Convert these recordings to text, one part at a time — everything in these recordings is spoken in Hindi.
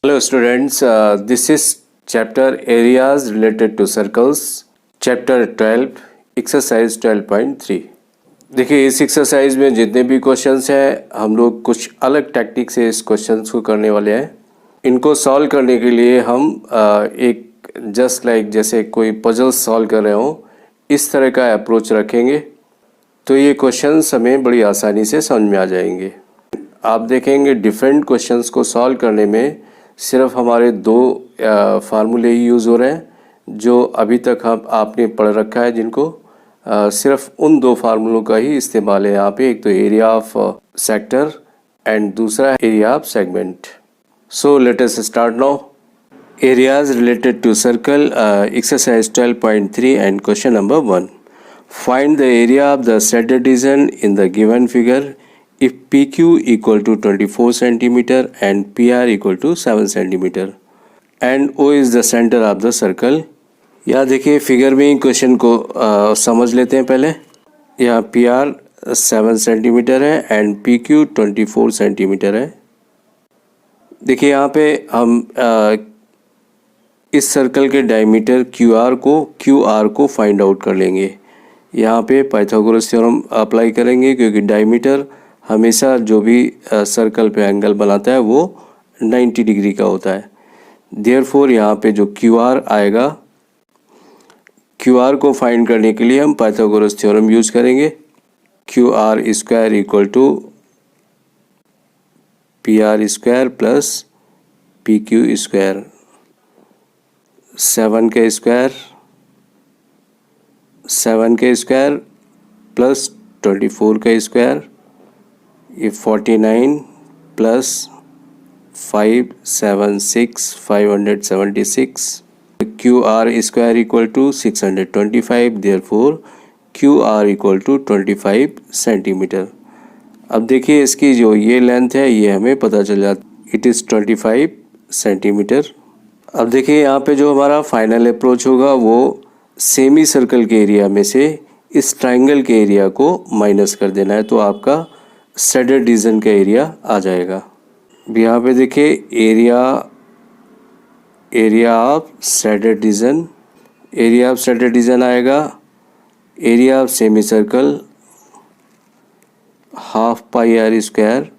Hello students, this is chapter areas related to circles, chapter 12, exercise 12.3। देखिए इस एक्सरसाइज में जितने भी क्वेश्चंस हैं हम लोग कुछ अलग टेक्निक से इस क्वेश्चंस को करने वाले हैं। इनको सॉल्व करने के लिए हम एक जस्ट लाइक जैसे कोई पजल सॉल्व कर रहे हो इस तरह का अप्रोच रखेंगे तो ये क्वेश्चंस हमें बड़ी आसानी से समझ में आ जाएंगे। आप देखेंगे डिफरेंट क्वेश्चंस को सॉल्व करने में सिर्फ हमारे दो फार्मूले ही यूज़ हो रहे हैं जो अभी तक आपने पढ़ रखा है, जिनको सिर्फ उन दो फार्मूलों का ही इस्तेमाल है यहाँ पे। एक तो एरिया ऑफ सेक्टर एंड दूसरा area of segment. So let us start now. Areas related to circle, exercise 12.3 and question number 1। Find the area of the centre division in the given figure if PQ equal to 24 centimeter and PR equal to 7 centimeter and O is the center of the circle। यहाँ देखिए फिगर में ही क्वेश्चन को समझ लेते हैं पहले। यहाँ PR 7 सेंटीमीटर है एंड PQ 24 सेंटीमीटर है। देखिए यहाँ पे हम इस सर्कल के डायमीटर QR को फाइंड आउट कर लेंगे। यहाँ पे पाइथागोरस थ्योरम अप्लाई करेंगे क्योंकि डायमीटर हमेशा जो भी सर्कल पे एंगल बनाता है वो 90 डिग्री का होता है। देयरफॉर यहाँ पे जो QR आएगा, QR को फाइंड करने के लिए हम पाइथागोरस थ्योरम यूज करेंगे। QR square equal to PR square plus PQ square. 7 का स्क्वायर प्लस 24 का स्क्वायर, ये 49 plus 576 576। QR square equal to 625, therefore QR equal to 25 centimetre. अब देखिए इसकी जो ये लेंथ है ये हमें पता चल जाता, इट इज़ 25 सेंटीमीटर। अब देखिए यहाँ पे जो हमारा फाइनल अप्रोच होगा वो सेमी सर्कल के एरिया में से इस ट्राइंगल के एरिया को माइनस कर देना है तो आपका सेंटर डिवीजन का एरिया आ जाएगा। यहाँ पे देखिए एरिया ऑफ सेंटर डिवीजन आएगा। Area of semi circle half pi R square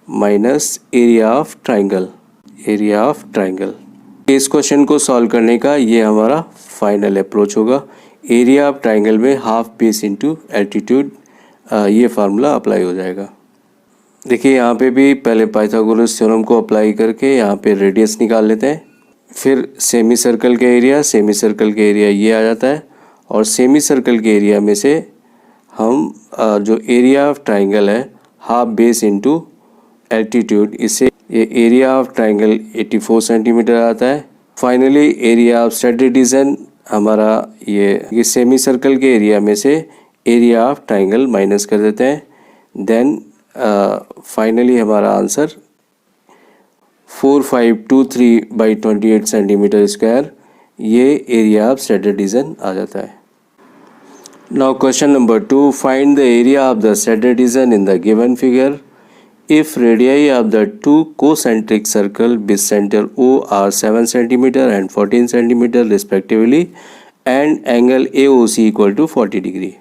minus area of triangle. इस क्वेश्चन को सॉल्व करने का ये हमारा फाइनल अप्रोच होगा। एरिया ऑफ ट्राइंगल में हाफ बेस इंटू एल्टीट्यूड, ये फार्मूला अप्लाई हो जाएगा। देखिए यहाँ पे भी पहले पाइथागोरस थ्योरम को अप्लाई करके यहाँ पे रेडियस निकाल लेते हैं। फिर सेमी सर्कल के एरिया ये आ जाता है और सेमी सर्कल के एरिया में से हम जो एरिया ऑफ ट्राइंगल है हाफ बेस इंटू एल्टीट्यूड, इससे ये एरिया ऑफ ट्राइंगल 84 सेंटीमीटर आता है। Finally area of centre division हमारा ये सेमी सर्कल के एरिया में से एरिया ऑफ ट्राइंगल माइनस कर देते हैं। देन फाइनली हमारा आंसर 4523/28 सेंटीमीटर स्क्वायर, ये एरिया ऑफ सेंटर डिवीजन आ जाता है। Now question number 2, find the area of the centre division in the given figure if radii of the two concentric circle with center O are 7 cm and 14 cm respectively and angle AOC equal to 40 degree.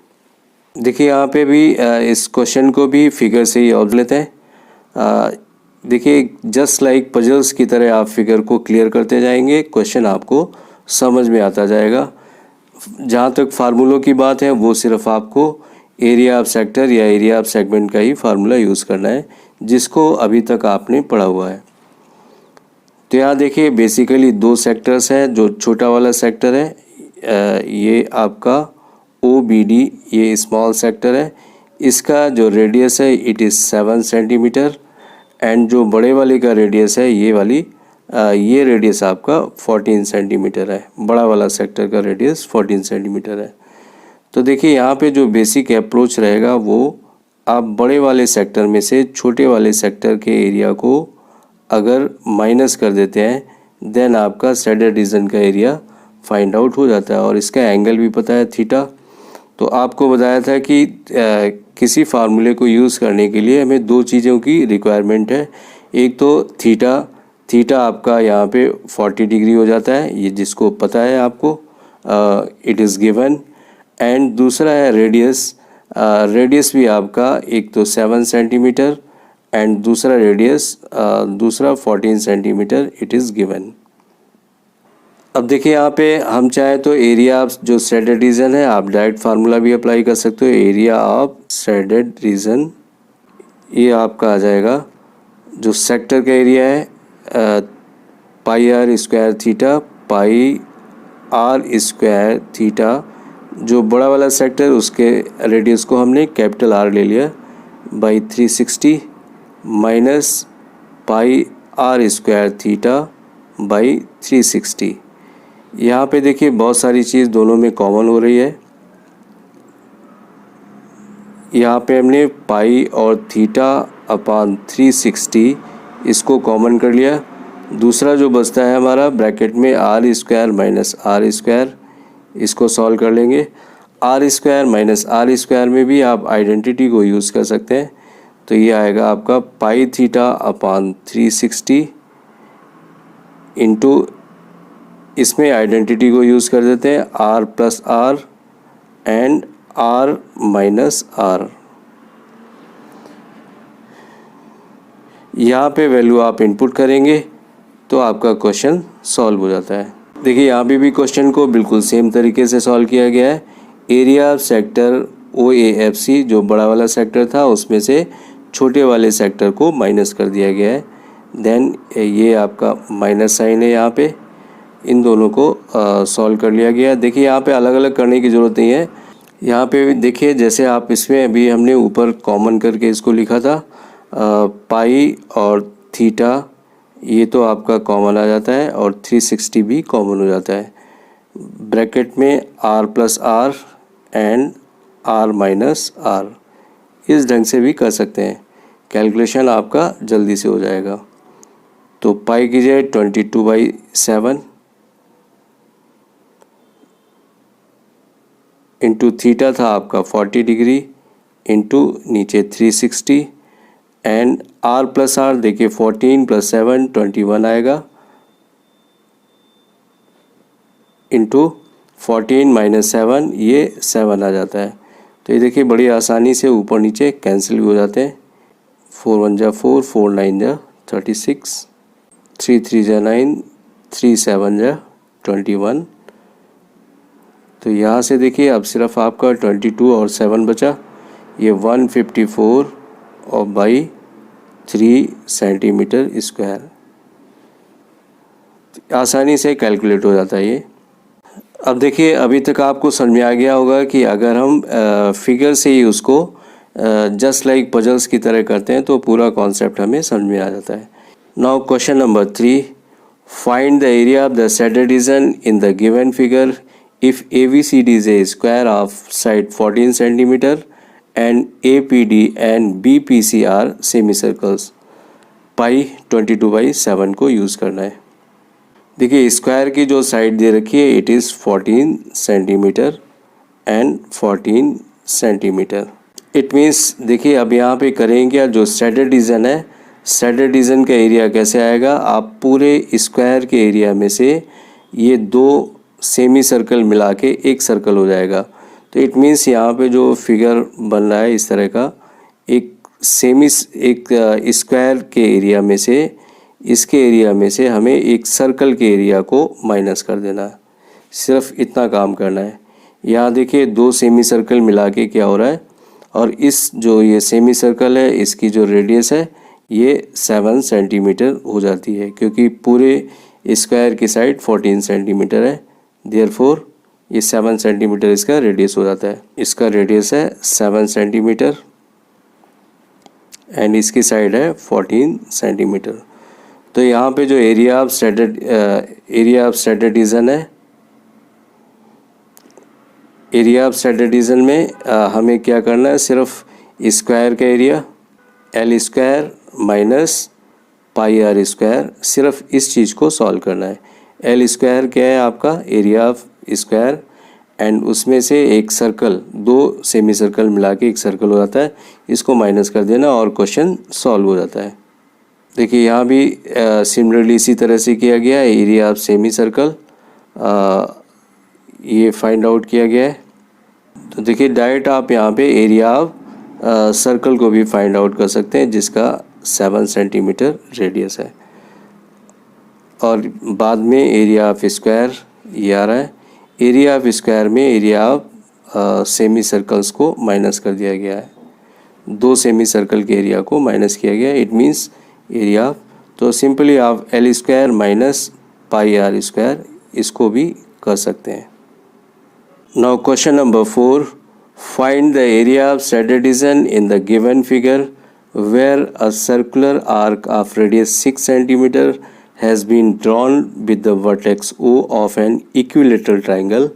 देखिए यहाँ पे भी इस क्वेश्चन को भी फिगर से ही ऑब्जर्व लेते हैं। देखिए जस्ट लाइक पजल्स की तरह आप फिगर को क्लियर करते जाएंगे, क्वेश्चन आपको समझ में आता जाएगा। जहाँ तक फार्मूलों की बात है वो सिर्फ आपको एरिया ऑफ सेक्टर या एरिया ऑफ सेगमेंट का ही फार्मूला यूज़ करना है जिसको अभी तक आपने पढ़ा हुआ है। तो यहाँ देखिए बेसिकली दो सेक्टर्स हैं। जो छोटा वाला सेक्टर है ये आपका OBD, ये स्मॉल सेक्टर है, इसका जो रेडियस है इट इज़ 7 सेंटीमीटर एंड जो बड़े वाले का रेडियस है ये रेडियस आपका 14 सेंटीमीटर है। बड़ा वाला सेक्टर का रेडियस 14 सेंटीमीटर है। तो देखिए यहाँ पे जो बेसिक अप्रोच रहेगा वो आप बड़े वाले सेक्टर में से छोटे वाले सेक्टर के एरिया को अगर माइनस कर देते हैं देन आपका सेंटर डिवीजन का एरिया फाइंड आउट हो जाता है और इसका एंगल भी पता है थीटा। तो आपको बताया था कि किसी फार्मूले को यूज़ करने के लिए हमें दो चीज़ों की रिक्वायरमेंट है, एक तो थीटा थीटा आपका यहाँ पे 40 डिग्री हो जाता है, ये जिसको पता है आपको, इट इज़ गिवन। एंड दूसरा है रेडियस, रेडियस भी आपका एक तो 7 सेंटीमीटर एंड दूसरा रेडियस दूसरा 14 सेंटीमीटर इट इज़ गिवन। अब देखिए यहाँ पे हम चाहे तो एरिया ऑफ जो श्रेडेड रीजन है, आप डायरेक्ट फार्मूला भी अप्लाई कर सकते हो, एरिया ऑफ श्रेडेड रीजन, ये आपका आ जाएगा जो सेक्टर का एरिया है pi are square theta, pi are square theta, जो बड़ा वाला सेक्टर उसके रेडियस को हमने कैपिटल आर ले लिया, by 360 minus pi are square theta by 360। यहाँ पे देखिए बहुत सारी चीज़ दोनों में कॉमन हो रही है। यहाँ पे हमने पाई और थीटा अपान 360 इसको कॉमन कर लिया। दूसरा जो बचता है हमारा ब्रैकेट में R square minus R square, इसको सॉल्व कर लेंगे। R square minus R square में भी आप आइडेंटिटी को यूज़ कर सकते हैं, तो ये आएगा आपका पाई थीटा अपान 360 इंटू, इसमें आइडेंटिटी को यूज़ कर देते हैं R plus R and R minus R. यहाँ पे वैल्यू आप इनपुट करेंगे तो आपका क्वेश्चन सॉल्व हो जाता है। देखिए यहाँ पे भी क्वेश्चन को बिल्कुल सेम तरीके से सॉल्व किया गया है। एरिया ऑफ सेक्टर OAFC जो बड़ा वाला सेक्टर था उसमें से छोटे वाले सेक्टर को माइनस कर दिया गया है। देन ये आपका माइनस साइन है, यहाँ पे इन दोनों को सॉल्व कर लिया गया। देखिए यहाँ पे अलग अलग करने की ज़रूरत नहीं है। यहाँ पे देखिए जैसे आप इसमें अभी हमने ऊपर कॉमन करके इसको लिखा था पाई और थीटा, ये तो आपका कॉमन आ जाता है और 360 भी कॉमन हो जाता है। ब्रैकेट में R plus R and R minus R, इस ढंग से भी कर सकते हैं, कैलकुलेशन आपका जल्दी से हो जाएगा। तो पाई कीजिए 22/7 इंटू थीटा था आपका 40 डिग्री इंटू नीचे 360 एंड आर प्लस आर देखिए 14 + 7 21 आएगा इंटू 14 - 7 ये 7 आ जाता है। तो ये देखिए बड़ी आसानी से ऊपर नीचे कैंसिल भी हो जाते हैं। 4 × 1 = 4, 4 × 9 = 36, 3 × 3 = 9, 3 × 7 = 21। तो यहाँ से देखिए अब सिर्फ आपका 22 और 7 बचा, ये 154 और बाई 3 सेंटीमीटर स्क्वायर, आसानी से कैलकुलेट हो जाता है ये। अब देखिए अभी तक आपको समझ में आ गया होगा कि अगर हम फिगर से ही उसको जस्ट लाइक पजल्स की तरह करते हैं तो पूरा कॉन्सेप्ट हमें समझ में आ जाता है। Now question number 3, find the area of the shaded region in the given figure if ABCD is a square of side 14 centimeter and APD and BPC are semicircles। पाई 22/7 को यूज़ करना है। देखिए स्क्वायर की जो साइड दे रखी है it is 14 centimetre and 14 centimetre. It means देखिए अब यहाँ पे करेंगे क्या, जो सेटेड रीजन है, सेटेड रीजन का एरिया कैसे आएगा, आप पूरे स्क्वायर के एरिया में से ये दो सेमी सर्कल मिला के एक सर्कल हो जाएगा। तो इट मीन्स यहाँ पे जो फिगर बन रहा है इस तरह का, एक स्क्वायर के एरिया में से, इसके एरिया में से हमें एक सर्कल के एरिया को माइनस कर देना है, सिर्फ इतना काम करना है। यहाँ देखिए दो सेमी सर्कल मिला के क्या हो रहा है, और इस जो ये सेमी सर्कल है इसकी जो रेडियस है ये 7 सेंटीमीटर हो जाती है, क्योंकि पूरे स्क्वायर की साइड 14 सेंटीमीटर है, देयरफॉर ये 7 सेंटीमीटर इसका रेडियस हो जाता है। इसका रेडियस है 7 सेंटीमीटर एंड इसकी साइड है 14 सेंटीमीटर। तो यहाँ पे जो एरिया ऑफ सेटेड रीजन है, एरिया ऑफ सेटेड रीजन में हमें क्या करना है, सिर्फ स्क्वायर का area L square minus pi are square, सिर्फ इस चीज़ को सॉल्व करना है। L स्क्वायर क्या है आपका, एरिया ऑफ स्क्वायर, एंड उसमें से एक सर्कल, दो सेमी सर्कल मिला के एक सर्कल हो जाता है, इसको माइनस कर देना और क्वेश्चन सॉल्व हो जाता है। देखिए यहाँ भी सिमिलरली इसी तरह से किया गया है। एरिया ऑफ सेमी सर्कल ये फाइंड आउट किया गया है। तो देखिए डायरेक्ट आप यहाँ पे एरिया ऑफ सर्कल को भी फाइंड आउट कर सकते हैं जिसका 7 सेंटीमीटर रेडियस है, और बाद में एरिया ऑफ स्क्वायर ये आ रहा है। एरिया ऑफ स्क्वायर में एरिया ऑफ सेमी सर्कल्स को माइनस कर दिया गया है, 2 सेमी सर्कल के एरिया को माइनस किया गया है। इट मीन्स एरिया, तो सिंपली आप L square minus pi are square इसको भी कर सकते हैं। Now question number 4, find the area of shaded region in the given figure where a circular arc of radius 6 cm has been drawn with the vertex O of an equilateral triangle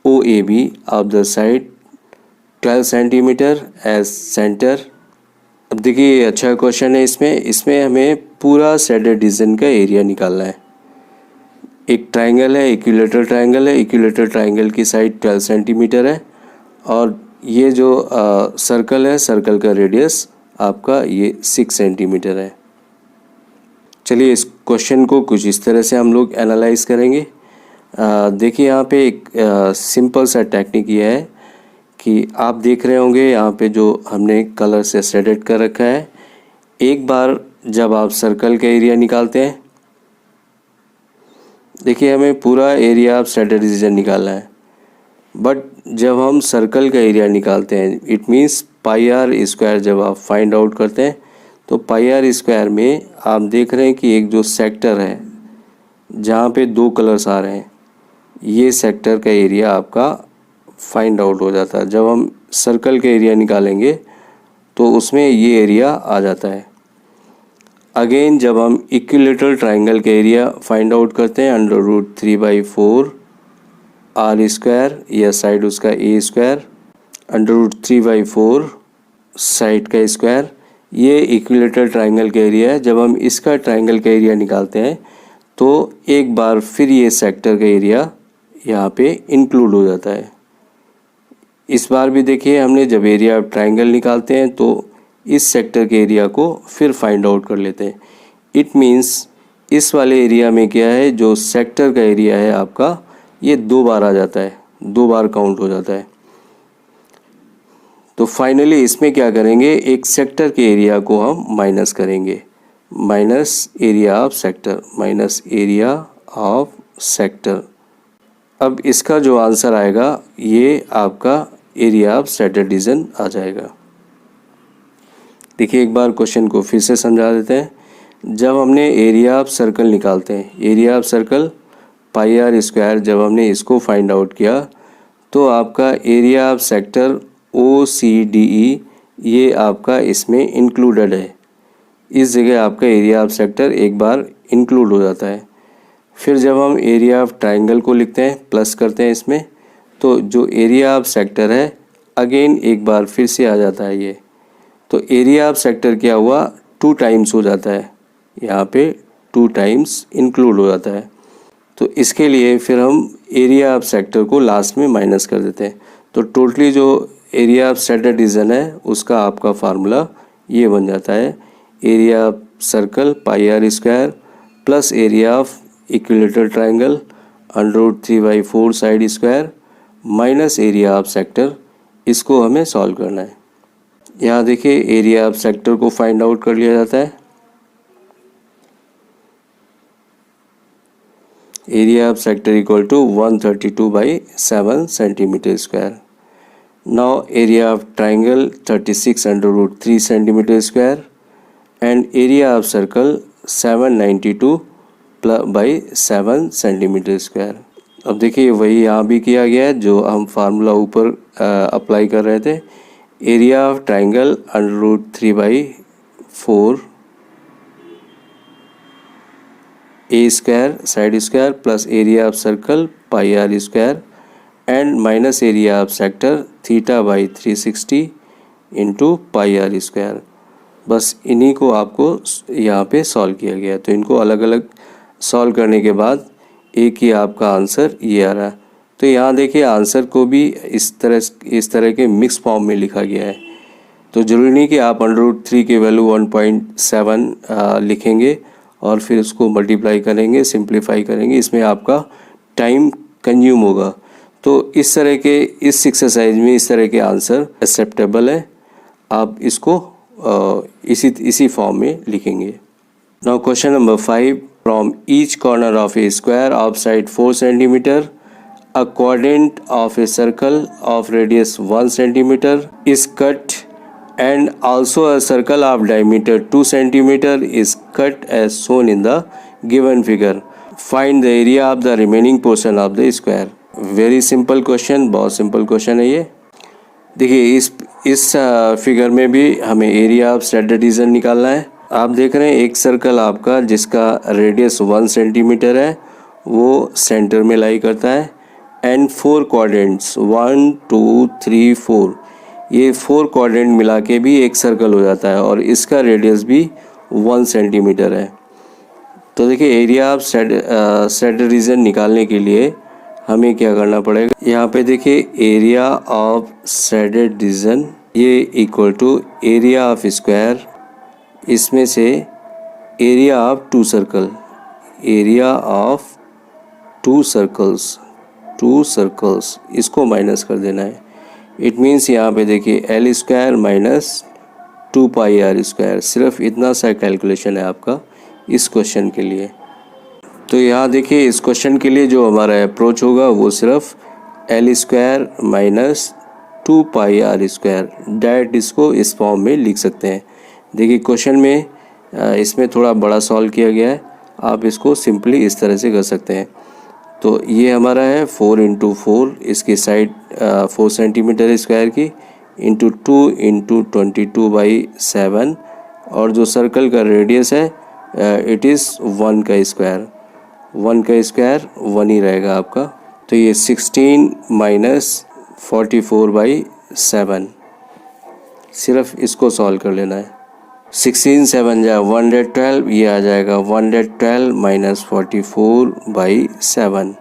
OAB of the side 12 cm as center। अब देखिए अच्छा क्वेश्चन है। इसमें हमें पूरा सेडेडिजन का एरिया निकालना है। एक ट्राइंगल है, इक्विलेटरल ट्राइंगल है। इक्विलेटरल ट्राइंगल की साइड 12 सेंटीमीटर है, और ये जो सर्कल है, सर्कल का रेडियस आपका ये 6 सेंटीमीटर है। चलिए इस क्वेश्चन को कुछ इस तरह से हम लोग एनालाइज करेंगे। देखिए यहाँ पे एक सिंपल सा टेक्निक ये है कि आप देख रहे होंगे यहाँ पे जो हमने कलर से शेडेड कर रखा है। एक बार जब आप सर्कल का एरिया निकालते हैं, देखिए हमें पूरा एरिया ऑफ सेडेडिजन निकालना है, बट जब हम सर्कल का एरिया निकालते हैं it means pi are square जब आप फाइंड आउट करते हैं, तो पाई आर स्क्वायर में आप देख रहे हैं कि एक जो सेक्टर है जहाँ पे 2 कलर्स आ रहे हैं, ये सेक्टर का एरिया आपका फाइंड आउट हो जाता है। जब हम सर्कल का एरिया निकालेंगे तो उसमें ये एरिया आ जाता है। अगेन जब हम इक्विलेटरल ट्राइंगल का एरिया फाइंड आउट करते हैं, √3/4 आर स्क्वायर या साइड उसका ए स्क्वायर, √3/4 साइड का स्क्वायर, ये इक्विलेटरल ट्राइंगल का एरिया है। जब हम इसका ट्राइंगल का एरिया निकालते हैं तो एक बार फिर ये सेक्टर का एरिया यहाँ पे इंक्लूड हो जाता है। इस बार भी देखिए हमने जब एरिया ऑफ ट्राइंगल निकालते हैं तो इस सेक्टर के एरिया को फिर फाइंड आउट कर लेते हैं। इट मीन्स इस वाले एरिया में क्या है, जो सेक्टर का एरिया है आपका ये 2 बार आ जाता है, 2 बार काउंट हो जाता है। तो फाइनली इसमें क्या करेंगे, एक सेक्टर के एरिया को हम माइनस करेंगे, minus area of sector, minus area of sector. अब इसका जो आंसर आएगा ये आपका एरिया ऑफ सेडेडिजन आ जाएगा। देखिए एक बार क्वेश्चन को फिर से समझा देते हैं। जब हमने एरिया ऑफ सर्कल निकालते हैं, area of circle pi are square, जब हमने इसको फाइंड आउट किया तो आपका एरिया ऑफ सेक्टर OCDE ये आपका इसमें इंक्लूडेड है। इस जगह आपका एरिया ऑफ सेक्टर एक बार इंक्लूड हो जाता है। फिर जब हम एरिया ऑफ ट्राइंगल को लिखते हैं, प्लस करते हैं इसमें, तो जो एरिया ऑफ सेक्टर है अगेन एक बार फिर से आ जाता है ये। तो एरिया ऑफ सेक्टर क्या हुआ, 2 टाइम्स हो जाता है, यहाँ पे 2 टाइम्स इंक्लूड हो जाता है। तो इसके लिए फिर हम एरिया ऑफ सेक्टर को लास्ट में माइनस कर देते हैं। तो टोटली जो एरिया ऑफ सेडेडिजन है उसका आपका फार्मूला ये बन जाता है, area of circle pi are square plus area of equilateral triangle √3/4 side square minus area of sector. इसको हमें सॉल्व करना है। यहाँ देखिए एरिया ऑफ सेक्टर को फाइंड आउट कर लिया जाता है। Area of sector equal to 132/7 centimetre square. Now area of triangle 36 √3 centimeter square and area of circle 792/7 centimeter square। अब देखिए वही यहाँ भी किया गया है जो हम फार्मूला ऊपर अप्लाई कर रहे थे। Area of triangle √3/4 a square side square plus area of circle pi are square and minus area of sector θ/360 into pi are square. बस इन्हीं को आपको यहाँ पे सॉल्व किया गया है। तो इनको अलग अलग सॉल्व करने के बाद एक ही आपका आंसर ये आ रहा है। तो यहाँ देखिए आंसर को भी इस तरह के मिक्स फॉर्म में लिखा गया है। तो ज़रूरी नहीं कि आप √3 की वैल्यू 1.7 लिखेंगे और फिर उसको मल्टीप्लाई करेंगे, सिंप्लीफाई करेंगे, इसमें आपका टाइम कंज्यूम होगा। तो इस तरह के इस एक्सरसाइज में इस तरह के आंसर एक्सेप्टेबल है, आप इसको इसी फॉर्म में लिखेंगे। Now question number 5, from each corner of A square of side 4 centimetre a quadrant of a circle of radius 1 centimeter is cut and also a circle of diameter 2 centimeter is cut as shown in the given figure. Find the area of the remaining portion of the square. Very simple question, बहुत सिंपल क्वेश्चन है ये। देखिए इस फिगर में भी हमें एरिया ऑफ स्टैंडर्ड डिवीजन निकालना है। आप देख रहे हैं एक सर्कल आपका जिसका रेडियस 1 सेंटीमीटर है वो सेंटर में लाई करता है एंड 4 क्वाड्रेंट्स 1 2 3 4, ये 4 क्वाड्रेंट मिला के भी एक सर्कल हो जाता है और इसका रेडियस भी 1 सेंटीमीटर है। तो देखिए एरिया ऑफ स्टैंडर्ड डिवीजन निकालने के लिए हमें क्या करना पड़ेगा। यहाँ पे देखिए एरिया ऑफ स्टैंडर्ड डिवीजन ये equal to area of square, इसमें से area of 2 circle, area of 2 circles इसको माइनस कर देना है। इट मीन्स यहाँ पे देखिए एल स्क्वायर माइनस 2πr², सिर्फ इतना सा कैलकुलेशन है आपका इस क्वेश्चन के लिए। तो यहाँ देखिए इस क्वेश्चन के लिए जो हमारा अप्रोच होगा वो सिर्फ L square minus 2πr², direct इसको इस फॉर्म में लिख सकते हैं। देखिए क्वेश्चन में इसमें थोड़ा बड़ा सॉल्व किया गया है, आप इसको सिंपली इस तरह से कर सकते हैं। तो ये हमारा है 4 × 4, इसकी साइड 4 सेंटीमीटर स्क्वायर की, इंटू 2 × 22/7, और जो सर्कल का रेडियस है इट इज़ 1 का स्क्वायर, 1 का स्क्वायर 1 ही रहेगा आपका। तो ये 16 - 44/7, सिर्फ इसको सॉल्व कर लेना है। 16 7 जा 112, ये आ जाएगा 112 - 44/7,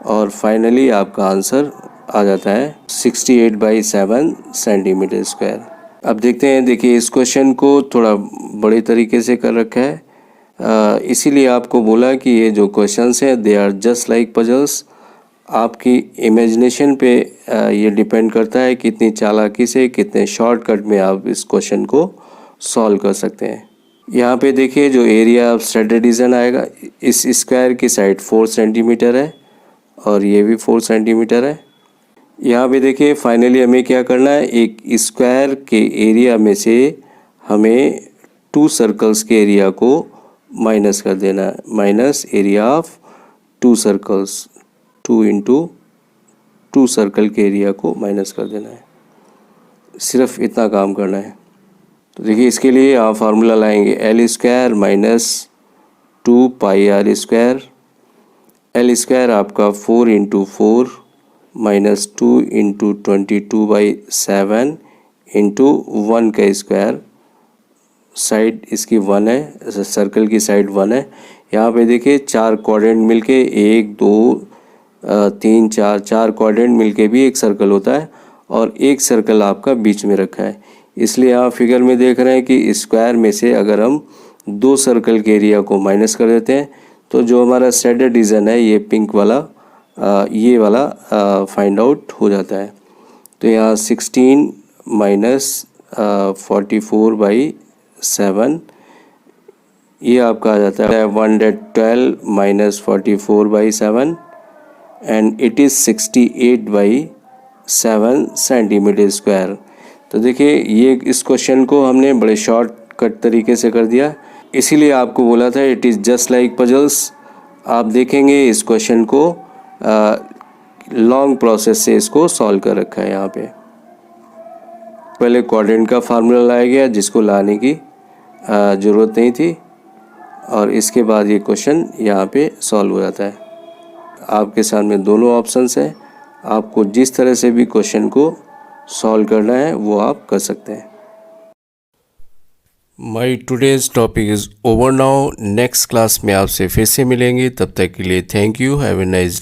और फाइनली आपका आंसर आ जाता है 68/7 सेंटीमीटर स्क्वायर। अब देखते हैं, देखिए इस क्वेश्चन को थोड़ा बड़े तरीके से कर रखा है, इसीलिए आपको बोला कि ये जो क्वेश्चंस हैं they are just like puzzles. आपकी इमेजिनेशन पे ये डिपेंड करता है कितनी चालाकी से, कितने शॉर्टकट में आप इस क्वेश्चन को सॉल्व कर सकते हैं। यहाँ पे देखिए जो एरिया ऑफ स्टैंडर्ड डिवीजन आएगा, इस स्क्वायर की साइड 4 सेंटीमीटर है और ये भी 4 सेंटीमीटर है। यहाँ पे देखिए फाइनली हमें क्या करना है, एक स्क्वायर के एरिया में से हमें 2 सर्कल्स के एरिया को माइनस कर देना है, minus area of 2 circles, 2 × 2 circle के एरिया को माइनस कर देना है, सिर्फ इतना काम करना है। तो देखिए इसके लिए आप फार्मूला लाएंगे L square minus 2πr², L square आपका 4 × 4 माइनस 2 × 22/7 इंटू 1 का स्क्वायर, साइड इसकी 1 है, सर्कल की साइड 1 है। यहाँ पे देखिए 4 क्वाड्रेंट मिलके 1 2 3 4 क्वाड्रेंट मिलके भी एक सर्कल होता है और एक सर्कल आपका बीच में रखा है। इसलिए आप फिगर में देख रहे हैं कि स्क्वायर में से अगर हम 2 सर्कल के एरिया को माइनस कर देते हैं तो जो हमारा स्टैंडर्ड डिवीजन है ये पिंक वाला ये वाला फाइंड आउट हो जाता है। तो यहाँ 16 - 44/7, ये आपका आ जाता है 112 - 44/7 and it is 68/7 centimetre square. तो देखिए ये इस क्वेश्चन को हमने बड़े शॉर्टकट तरीके से कर दिया, इसीलिए आपको बोला था it is just like puzzles. आप देखेंगे इस क्वेश्चन को लॉन्ग प्रोसेस से इसको सॉल्व कर रखा है। यहाँ पे पहले क्वाड्रेंट का फार्मूला लाया गया जिसको लाने की ज़रूरत नहीं थी, और इसके बाद ये क्वेश्चन यहाँ पे सॉल्व हो जाता है। आपके सामने दोनों ऑप्शंस हैं, आपको जिस तरह से भी क्वेश्चन को सॉल्व करना है वो आप कर सकते हैं। माई today's topic is over now. Next class में आपसे फिर से मिलेंगे, तब तक के लिए thank you, have a nice